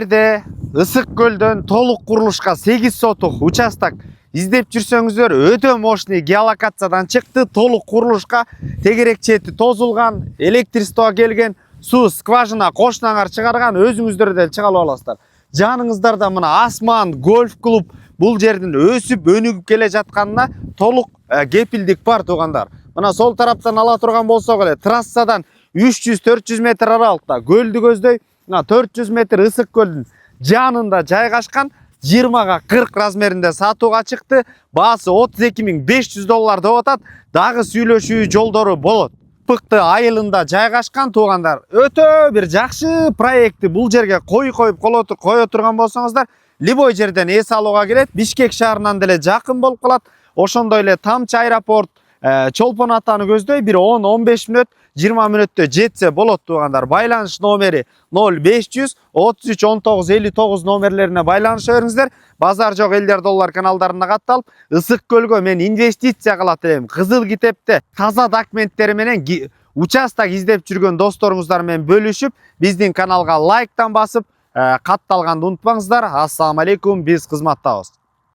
Ысык көлдөн толук курулушка 8 сотук участок издеп жүрсөңүздөр өтө мощный геолокациядан чыкты. Толук курулушка тегерек чети тозулган, электричество келген, суу скважина кошунаңар чыгарган, өзүңүздөр деле чыга аласыздар. Жаныңыздарда мына Асман гольф клуб бул жердин өсүп өнүгүп келе жатканына толук кепилдик бар туугандар. Мына сол тараптан ала турган болсок эле трассадан 300-400 метр аралыкта көлдү көздөй 400 метр ысык көлдүн жанында жайгашкан 20-40 размеринде сатууга чыкты. Баасы $32.500 деп атат. Дагы сүйлөшүү жолдору болот. Пыкты айылында жайгашкан туугандар. Өтө бир жакшы проекти бул жерге коюп кое турган болсоңуздар, любой жерден эс алууга келет. Бишкек шаарынан деле жакын болуп калат. Ошондой эле Тамчы аэропорт, Чолпон атаны көздөй бир 10-15 мүнөт, 20 мүнөттө жетсе болот туугандар. Байланыш номери 0500 33 19 59 номерлерине байланыша бериңиздер. Базар жок элдер доллар каналдарына катталып, ысык көлгө мен инвестиция кылат элем. Кызыл китепте таза документтери менен участок издеп жүргөн досторуңуздар менен бөлүшүп, биздин каналга лайктан басып, катталганды унутпаңыздар. Ассаламу алейкум, биз кызматтабыз.